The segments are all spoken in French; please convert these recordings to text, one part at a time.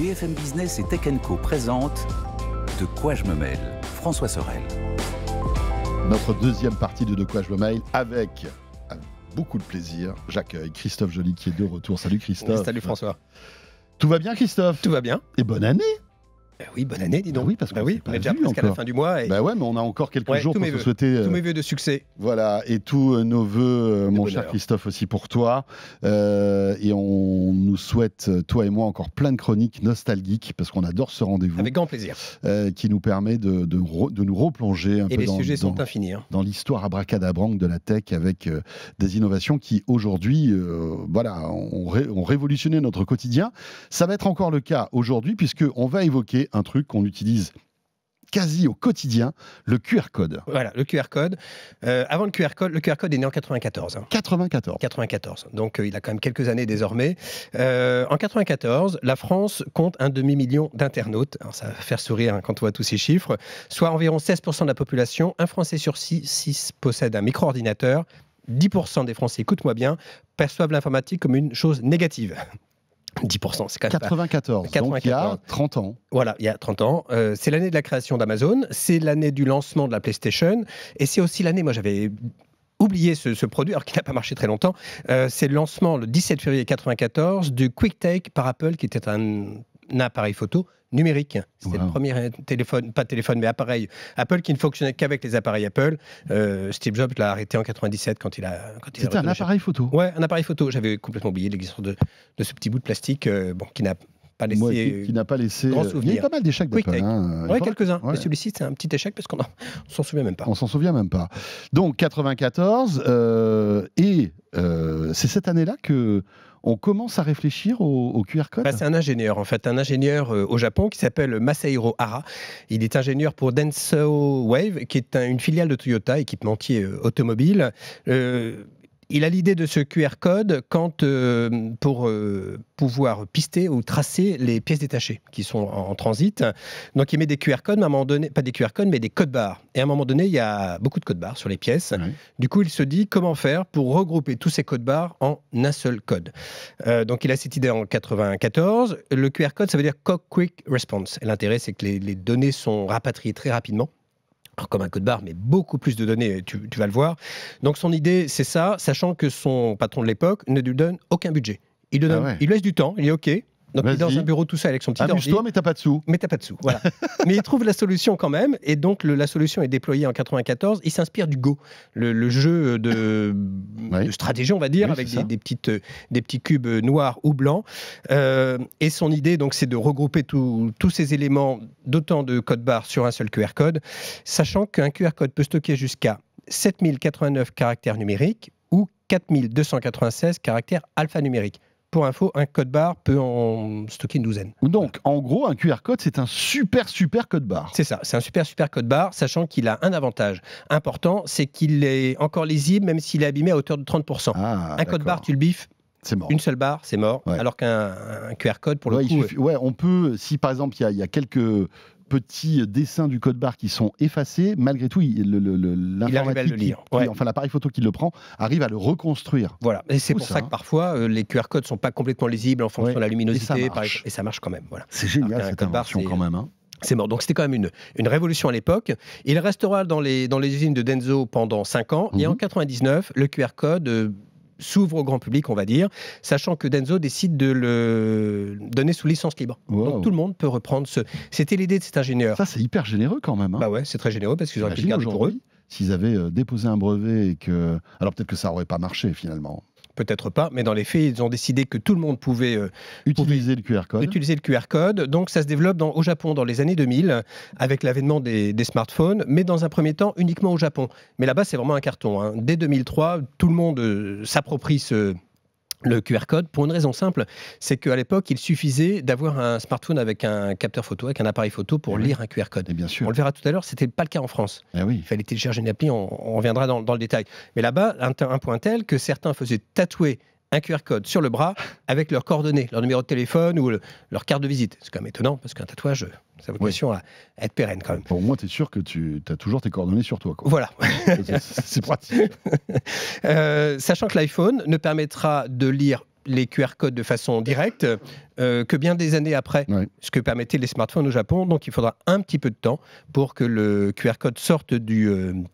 BFM Business et Tech & Co présentent De quoi je me mêle, François Sorel. Notre deuxième partie de quoi je me mêle avec beaucoup de plaisir. J'accueille Christophe Joly qui est de retour. Salut Christophe. Salut François. Tout va bien Christophe? Tout va bien. Et bonne année. Oui, bonne année, dis donc. Oui, parce qu'on on est déjà presque à la fin du mois. Et... ouais, mais on a encore quelques jours pour te souhaiter... tous mes vœux de succès. Voilà, et tous nos vœux, mon cher Christophe, aussi pour toi. Et on nous souhaite, toi et moi, encore plein de chroniques nostalgiques, parce qu'on adore ce rendez-vous. Avec grand plaisir. Qui nous permet de nous replonger un peu les sujets sont infinis. Dans l'histoire abracadabranque de la tech, avec des innovations qui, aujourd'hui, ont révolutionné notre quotidien. Ça va être encore le cas aujourd'hui, puisqu'on va évoquer un truc qu'on utilise quasi au quotidien, le QR code. Voilà, le QR code. Avant le QR code est né en 94. 94. Donc il a quand même quelques années désormais. En 94, la France compte 1 demi-million d'internautes. Alors ça va faire sourire quand on voit tous ces chiffres. Soit environ 16% de la population. Un Français sur 6 possède un micro-ordinateur. 10% des Français, écoute-moi bien, perçoivent l'informatique comme une chose négative. 10%, c'est quand même 94, donc il y a 30 ans. Voilà, il y a 30 ans. C'est l'année de la création d'Amazon, c'est l'année du lancement de la PlayStation, et c'est aussi l'année, moi j'avais oublié ce produit, alors qu'il n'a pas marché très longtemps, c'est le lancement, le 17 février 94, du QuickTake par Apple, qui était un appareil photo numérique. C'était le premier téléphone, pas téléphone, mais appareil Apple qui ne fonctionnait qu'avec les appareils Apple. Steve Jobs l'a arrêté en 97 quand il a... C'était un appareil photo? Ouais, un appareil photo. J'avais complètement oublié l'existence de ce petit bout de plastique qui n'a pas laissé... qui n'a pas laissé... grand souvenir. Il y a eu pas mal d'échecs d'Apple. Oui, quelques-uns. Ouais. Mais celui-ci, c'est un petit échec parce qu'on s'en souvient même pas. On s'en souvient même pas. Donc, 94, c'est cette année-là que... on commence à réfléchir au QR code? C'est un ingénieur, en fait, au Japon qui s'appelle Masahiro Hara. Il est ingénieur pour Denso Wave, qui est une filiale de Toyota, équipementier automobile. Il a l'idée de ce QR code pour pouvoir pister ou tracer les pièces détachées qui sont en transit. Donc il met des QR codes, mais à un moment donné, pas des QR codes, mais des codes barres. Et à un moment donné, il y a beaucoup de codes barres sur les pièces. Oui. Du coup, il se dit comment faire pour regrouper tous ces codes barres en un seul code. Donc il a cette idée en 94. Le QR code, ça veut dire Quick Response. Et l'intérêt, c'est que les données sont rapatriées très rapidement. Alors, comme un code barre, mais beaucoup plus de données, tu vas le voir. Donc son idée, c'est ça, sachant que son patron de l'époque ne lui donne aucun budget. Il lui laisse du temps, il est OK. Donc il est dans un bureau tout seul avec son petit ordi. Amuse-toi, mais t'as pas de sous. Voilà. Mais il trouve la solution quand même, et donc la solution est déployée en 94. Il s'inspire du Go, le jeu de stratégie, on va dire, avec des petits cubes noirs ou blancs. Et son idée, donc, c'est de regrouper tous ces éléments d'autant de codes barres sur un seul QR code, sachant qu'un QR code peut stocker jusqu'à 7089 caractères numériques ou 4296 caractères alphanumériques. Pour info, un code barre peut en stocker une douzaine. Donc, en gros, un QR code, c'est un super code barre. C'est ça, c'est un super code barre, sachant qu'il a un avantage important, c'est qu'il est encore lisible, même s'il est abîmé à hauteur de 30%. Un code barre, tu le biffes, c'est mort. Une seule barre, c'est mort. Ouais. Alors qu'un QR code, pour le coup... on peut, si par exemple, il y a quelques... petits dessins du code barre qui sont effacés, malgré tout, l'informatique, enfin l'appareil photo qui le prend, arrive à le reconstruire. Voilà, et c'est pour ça que parfois les QR codes ne sont pas complètement lisibles en fonction de la luminosité, et ça marche quand même. Voilà. C'est génial cette invention quand même. C'est mort. Donc c'était quand même une révolution à l'époque. Il restera dans les usines de Denso pendant 5 ans, et en 99, le QR code... s'ouvre au grand public, on va dire, sachant que Denso décide de le donner sous licence libre. Wow. Donc tout le monde peut reprendre C'était l'idée de cet ingénieur. Ça, c'est hyper généreux quand même. Bah ouais, c'est très généreux parce qu'ils auraient pu le garder pour eux. S'ils avaient déposé un brevet et que... Alors peut-être que ça n'aurait pas marché finalement. Peut-être pas, mais dans les faits, ils ont décidé que tout le monde pouvait utiliser le QR code. Donc ça se développe au Japon dans les années 2000, avec l'avènement des smartphones, mais dans un premier temps uniquement au Japon. Mais là-bas, c'est vraiment un carton. Dès 2003, tout le monde s'approprie le QR code, pour une raison simple, c'est qu'à l'époque, il suffisait d'avoir un smartphone avec un capteur photo, avec un appareil photo pour lire un QR code. Et bien sûr. On le verra tout à l'heure, ce n'était pas le cas en France. Il fallait télécharger une appli, on reviendra dans le détail. Mais là-bas, un point tel que certains faisaient tatouer un QR code sur le bras avec leurs coordonnées, leur numéro de téléphone ou leur carte de visite. C'est quand même étonnant parce qu'un tatouage, ça a vocation à être pérenne quand même. Pour moi, tu es sûr que tu as toujours tes coordonnées sur toi, quoi. Voilà. C'est pratique. Sachant que l'iPhone ne permettra de lire les QR codes de façon directe que bien des années après, ce que permettaient les smartphones au Japon. Donc il faudra un petit peu de temps pour que le QR code sorte du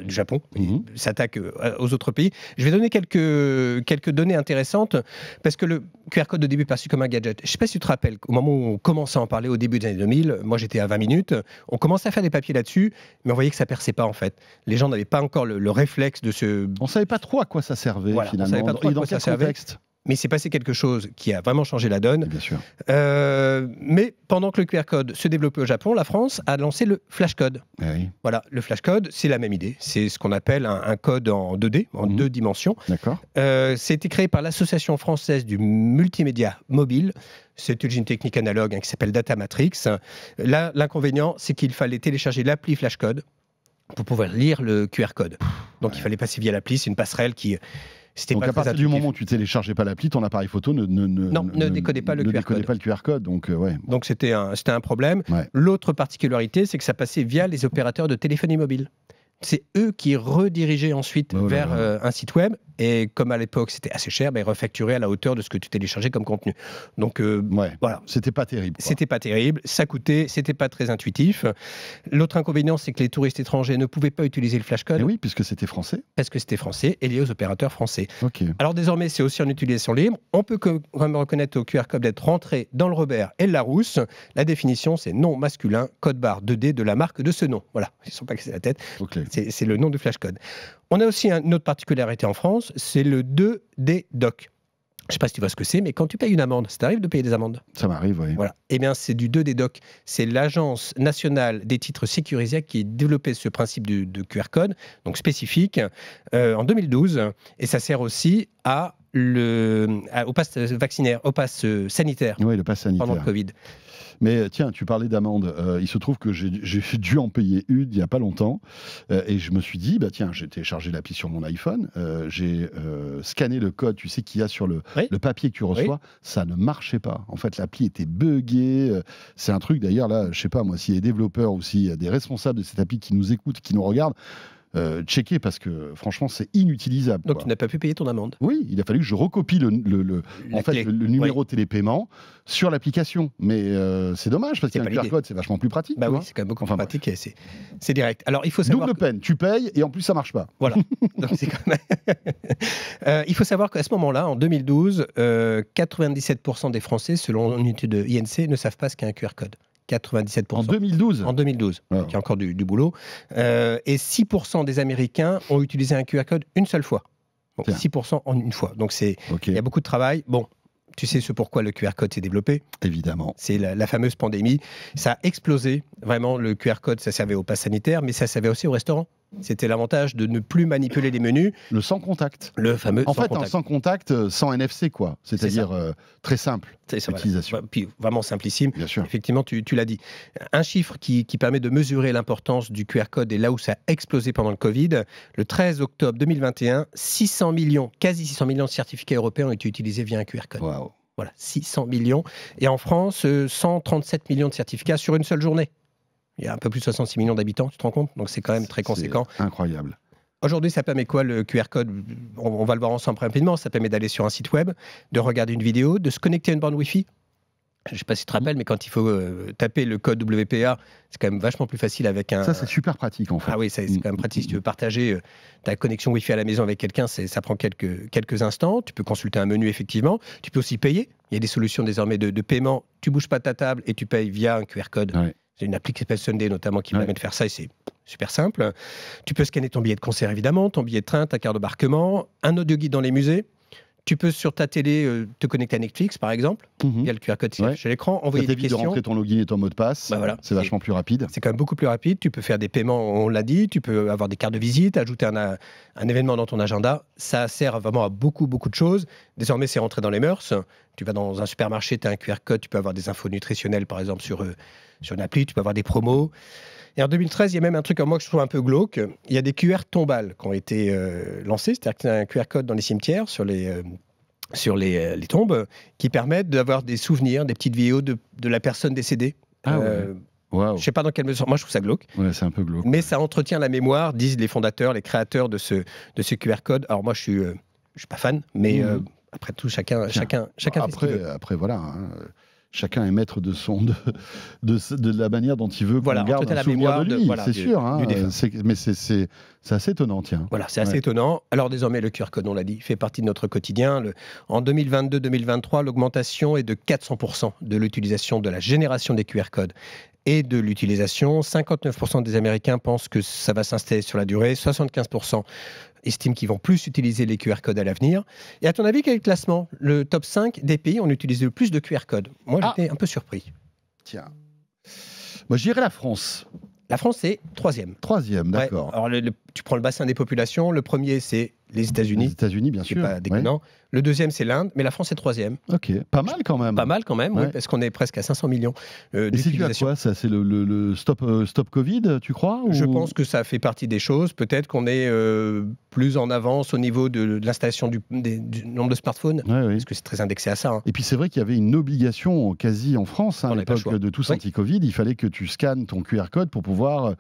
Japon, s'attaque aux autres pays. Je vais donner quelques données intéressantes, parce que le QR code au début est perçu comme un gadget. Je ne sais pas si tu te rappelles, au moment où on commençait à en parler au début des années 2000, moi j'étais à 20 minutes, on commençait à faire des papiers là-dessus, mais on voyait que ça ne perçait pas en fait. Les gens n'avaient pas encore le réflexe de se... On ne savait pas trop à quoi ça servait finalement. On savait pas trop à quoi ça servait. Mais il s'est passé quelque chose qui a vraiment changé la donne. Bien sûr. Mais pendant que le QR code se développait au Japon, la France a lancé le flash code. Voilà, le flash code, c'est la même idée. C'est ce qu'on appelle un code en 2D, en 2 dimensions. D'accord. C'était créé par l'Association française du multimédia mobile. C'est une technique analogue qui s'appelle Data Matrix. Là, l'inconvénient, c'est qu'il fallait télécharger l'appli flash code pour pouvoir lire le QR code. Donc il fallait passer via l'appli. C'est une passerelle qui... Donc à partir du moment où tu téléchargeais pas l'appli, ton appareil photo ne décodait pas le QR code. Donc c'était un problème. L'autre particularité, c'est que ça passait via les opérateurs de téléphonie mobile. C'est eux qui redirigeaient ensuite vers un site web. Et comme à l'époque, c'était assez cher, ils refacturaient à la hauteur de ce que tu téléchargeais comme contenu. Donc, voilà. C'était pas terrible. C'était pas terrible. Ça coûtait, c'était pas très intuitif. L'autre inconvénient, c'est que les touristes étrangers ne pouvaient pas utiliser le flash code. Et oui, puisque c'était français. Parce que c'était français et lié aux opérateurs français. Okay. Alors désormais, c'est aussi en utilisation libre. On peut quand même reconnaître au QR code d'être rentré dans le Robert et le Larousse. La définition, c'est nom masculin, code barre 2D de la marque de ce nom. Voilà, ils ne sont pas cassés la tête. Okay. C'est le nom du flash code. On a aussi une autre particularité en France, c'est le 2D doc. Je ne sais pas si tu vois ce que c'est, mais quand tu payes une amende, ça t'arrive de payer des amendes? Ça m'arrive, oui. Voilà. Eh bien, c'est du 2D doc. C'est l'Agence nationale des titres sécurisés qui a développé ce principe de QR code, donc spécifique, en 2012. Et ça sert aussi au pass vaccinaire, au pass sanitaire. Oui, le pass sanitaire. Pendant le Covid. Mais tiens, tu parlais d'amende. Il se trouve que j'ai dû en payer une il n'y a pas longtemps. Et je me suis dit, tiens, j'ai téléchargé l'appli sur mon iPhone. J'ai scanné le code, tu sais, qu'il y a sur le papier que tu reçois. Ça ne marchait pas. En fait, l'appli était buggée. C'est un truc, d'ailleurs, là, je ne sais pas, moi, s'il y a des développeurs ou s'il y a des responsables de cette appli qui nous écoutent, qui nous regardent, checker, parce que franchement c'est inutilisable. Donc tu n'as pas pu payer ton amende? Oui, il a fallu que je recopie le numéro télépaiement sur l'application, mais c'est dommage parce qu'un QR code c'est vachement plus pratique. Oui, c'est quand même beaucoup plus pratique et c'est direct. Alors il faut savoir double peine, tu payes et en plus ça marche pas. Voilà. Donc, c'est quand même... il faut savoir qu'à ce moment-là, en 2012, 97% des Français, selon une étude de INC, ne savent pas ce qu'est un QR code. 97%. En 2012 En 2012. Donc, il y a encore du boulot. Et 6% des Américains ont utilisé un QR code une seule fois. Donc 6% en une fois. Donc il y a beaucoup de travail. Bon, tu sais ce pourquoi le QR code s'est développé? Évidemment. C'est la fameuse pandémie. Ça a explosé. Vraiment, le QR code, ça servait au pass sanitaire, mais ça servait aussi au restaurant. C'était l'avantage de ne plus manipuler les menus. Le sans contact. Le fameux sans contact. En fait, un sans contact, sans NFC, quoi. C'est-à-dire très simple d'utilisation. Voilà. Puis vraiment simplissime. Bien sûr. Effectivement, tu l'as dit. Un chiffre qui permet de mesurer l'importance du QR code et là où ça a explosé pendant le Covid. Le 13 octobre 2021, 600 millions, quasi 600 millions de certificats européens ont été utilisés via un QR code. Waouh. Voilà, 600 millions. Et en France, 137 millions de certificats sur une seule journée. Il y a un peu plus de 66 millions d'habitants, tu te rends compte? Donc c'est quand même très conséquent. Incroyable. Aujourd'hui, ça permet quoi le QR code? On va le voir ensemble rapidement. Ça permet d'aller sur un site web, de regarder une vidéo, de se connecter à une borne Wi-Fi. Je ne sais pas si tu te rappelles, mais quand il faut taper le code WPA, c'est quand même vachement plus facile avec un... Ça, c'est super pratique, en fait. Ah oui, c'est quand même pratique. Si tu veux partager ta connexion Wi-Fi à la maison avec quelqu'un, ça prend quelques instants. Tu peux consulter un menu, effectivement. Tu peux aussi payer. Il y a des solutions désormais de paiement. Tu bouges pas ta table et tu payes via un QR code. Ouais. C'est une appli qui s'appelle Sunday, notamment, qui permet de faire ça, et c'est super simple. Tu peux scanner ton billet de concert, évidemment, ton billet de train, ta carte d'embarquement, un audio guide dans les musées. Tu peux, sur ta télé, te connecter à Netflix, par exemple. Il y a le QR code qui affiche à l'écran, envoyer des questions. Ça t'évite de rentrer ton login et ton mot de passe. Voilà. C'est vachement plus rapide. C'est quand même beaucoup plus rapide. Tu peux faire des paiements, on l'a dit. Tu peux avoir des cartes de visite, ajouter un événement dans ton agenda. Ça sert vraiment à beaucoup, beaucoup de choses. Désormais, c'est rentré dans les mœurs. Tu vas dans un supermarché, tu as un QR code, tu peux avoir des infos nutritionnelles, par exemple, sur une appli. Tu peux avoir des promos. Et en 2013, il y a même un truc, moi, que je trouve un peu glauque. Il y a des QR tombales qui ont été lancés. C'est-à-dire que tu as un QR code dans les cimetières, sur les tombes, qui permettent d'avoir des souvenirs, des petites vidéos de la personne décédée. Wow. Je ne sais pas dans quelle mesure. Moi, je trouve ça glauque. Ouais, c'est un peu glauque. Mais ça entretient la mémoire, disent les fondateurs, les créateurs de ce QR code. Alors moi, je suis pas fan, mais Après tout, chacun fait ce qu'il veut. Après, voilà. Chacun est maître de la manière dont il veut qu'on garde un souvenir de lui, c'est sûr. Mais c'est assez étonnant, tiens. Voilà, c'est assez étonnant. Alors désormais, le QR code, on l'a dit, fait partie de notre quotidien. En 2022-2023, l'augmentation est de 400% de l'utilisation de la génération des QR codes et de l'utilisation. 59% des Américains pensent que ça va s'installer sur la durée. 75% estiment qu'ils vont plus utiliser les QR codes à l'avenir. Et à ton avis, quel est le classement? Le top 5 des pays ont utilisé le plus de QR codes. Moi, j'étais un peu surpris. Tiens. Moi, je dirais la France. La France est 3e. 3e, d'accord. Ouais. Alors, tu prends le bassin des populations. Le premier, c'est les États-Unis. Les États-Unis, bien sûr. C'est pas déconnant. Ouais. Le deuxième, c'est l'Inde, mais la France est 3e. Ok, pas mal quand même. Pas mal quand même, oui, parce qu'on est presque à 500 millions Et c'est dû à quoi, ça? C'est le stop Covid, tu crois, ou... Je pense que ça fait partie des choses. Peut-être qu'on est plus en avance au niveau de l'installation du nombre de smartphones, parce que c'est très indexé à ça. Et puis c'est vrai qu'il y avait une obligation quasi en France, à l'époque de tous anti-Covid. Il fallait que tu scannes ton QR code pour pouvoir...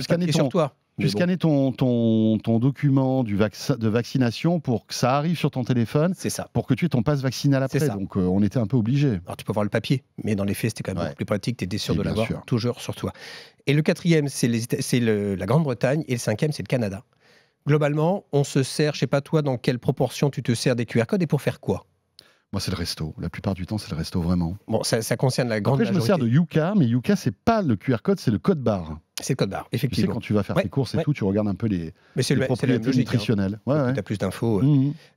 scanner sur toi. Tu scannais ton document de vaccination pour que ça arrive sur ton téléphone. C'est ça. Pour que tu aies ton passe vaccinal après. Donc on était un peu obligé. Alors tu peux voir le papier, mais dans les faits, c'était quand même beaucoup plus pratique. Tu étais sûr de l'avoir toujours sur toi. Et le 4e, c'est la Grande-Bretagne. Et le 5e, c'est le Canada. Globalement, on se sert, je ne sais pas toi, dans quelle proportion tu te sers des QR codes et pour faire quoi? Moi, c'est le resto. La plupart du temps, c'est le resto, vraiment. Bon, ça concerne la grande majorité. Je me sers de Yuka, mais Yuka, c'est pas le QR code, c'est le code barre. C'est le code barre, effectivement. Tu sais, quand tu vas faire tes courses et tout, tu regardes un peu les propriétés nutritionnelles. Tu as plus d'infos.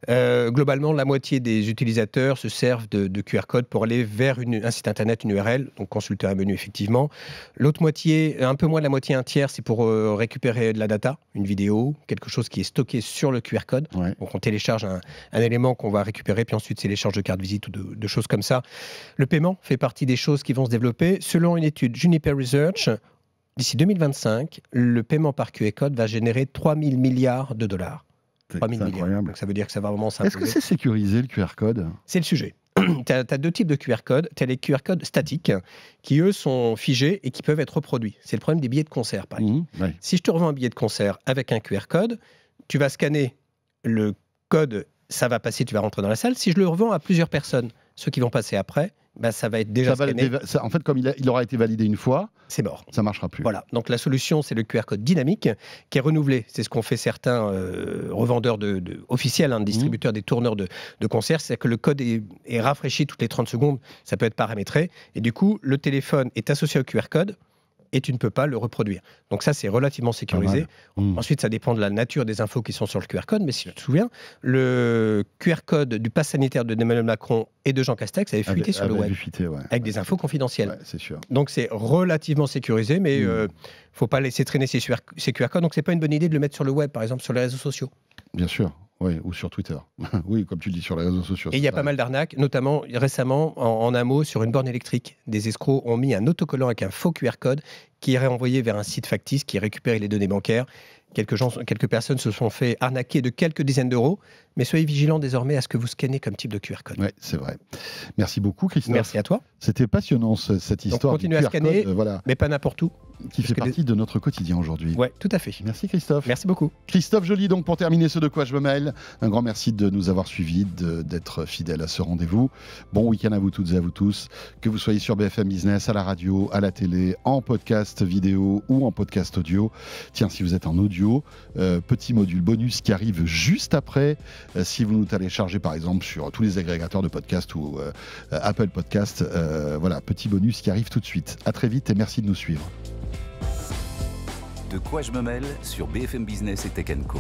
Globalement, la moitié des utilisateurs se servent de QR code pour aller vers un site internet, une URL, donc consulter un menu, effectivement. L'autre moitié, un peu moins de la moitié, un tiers, c'est pour récupérer de la data, une vidéo, quelque chose qui est stocké sur le QR code. Donc on télécharge un élément qu'on va récupérer, puis ensuite c'est l'échange de carte visite ou de choses comme ça. Le paiement fait partie des choses qui vont se développer. Selon une étude Juniper Research, d'ici 2025, le paiement par QR code va générer 3 000 milliards de dollars. 3 000 milliards. Donc ça veut dire que ça va vraiment s'imposer. Est-ce que c'est sécurisé, le QR code? C'est le sujet. Tu as deux types de QR codes. Tu as les QR codes statiques qui, eux, sont figés et qui peuvent être reproduits. C'est le problème des billets de concert, par exemple. Si je te revends un billet de concert avec un QR code, tu vas scanner le code, ça va passer, tu vas rentrer dans la salle. Si je le revends à plusieurs personnes, ceux qui vont passer après, ça va être déjà scanné. En fait, comme il aura été validé une fois, c'est mort. Ça ne marchera plus. Voilà. Donc la solution, c'est le QR code dynamique qui est renouvelé. C'est ce qu'ont fait certains revendeurs officiels, distributeurs des tourneurs de concerts. C'est que le code est rafraîchi toutes les 30 secondes. Ça peut être paramétré. Et du coup, le téléphone est associé au QR code et tu ne peux pas le reproduire. Donc ça, c'est relativement sécurisé. Ensuite, ça dépend de la nature des infos qui sont sur le QR code, mais si tu te souviens, le QR code du pass sanitaire de Emmanuel Macron et de Jean Castex avait fuité sur le web, avec des infos confidentielles. C'est sûr. Donc c'est relativement sécurisé, mais il ne faut pas laisser traîner ces QR codes. Donc c'est pas une bonne idée de le mettre sur le web, par exemple sur les réseaux sociaux. Bien sûr. Oui, ou sur Twitter. Oui, comme tu le dis, sur les réseaux sociaux. Et il y a pas mal d'arnaques, notamment récemment, en un mot, sur une borne électrique. Des escrocs ont mis un autocollant avec un faux QR code qui est renvoyé vers un site factice qui récupère les données bancaires. Quelques personnes se sont fait arnaquer de quelques dizaines d'euros, mais soyez vigilants désormais à ce que vous scannez comme type de QR code. Oui, c'est vrai. Merci beaucoup, Christophe. Merci à toi. C'était passionnant, cette histoire. Donc, continuez à scanner, mais pas n'importe où. Qui fait partie de notre quotidien aujourd'hui. Oui, tout à fait. Merci, Christophe. Merci beaucoup. Christophe Joly, donc, pour terminer ce De quoi je me mêle, un grand merci de nous avoir suivis, d'être fidèles à ce rendez-vous. Bon week-end à vous toutes et à vous tous. Que vous soyez sur BFM Business, à la radio, à la télé, en podcast vidéo ou en podcast audio. Tiens, si vous êtes en audio, petit module bonus qui arrive juste après. Si vous nous téléchargez par exemple sur tous les agrégateurs de podcasts ou Apple Podcast, voilà, petit bonus qui arrive tout de suite. À très vite et merci de nous suivre. De quoi je me mêle sur BFM Business et Tech & Co.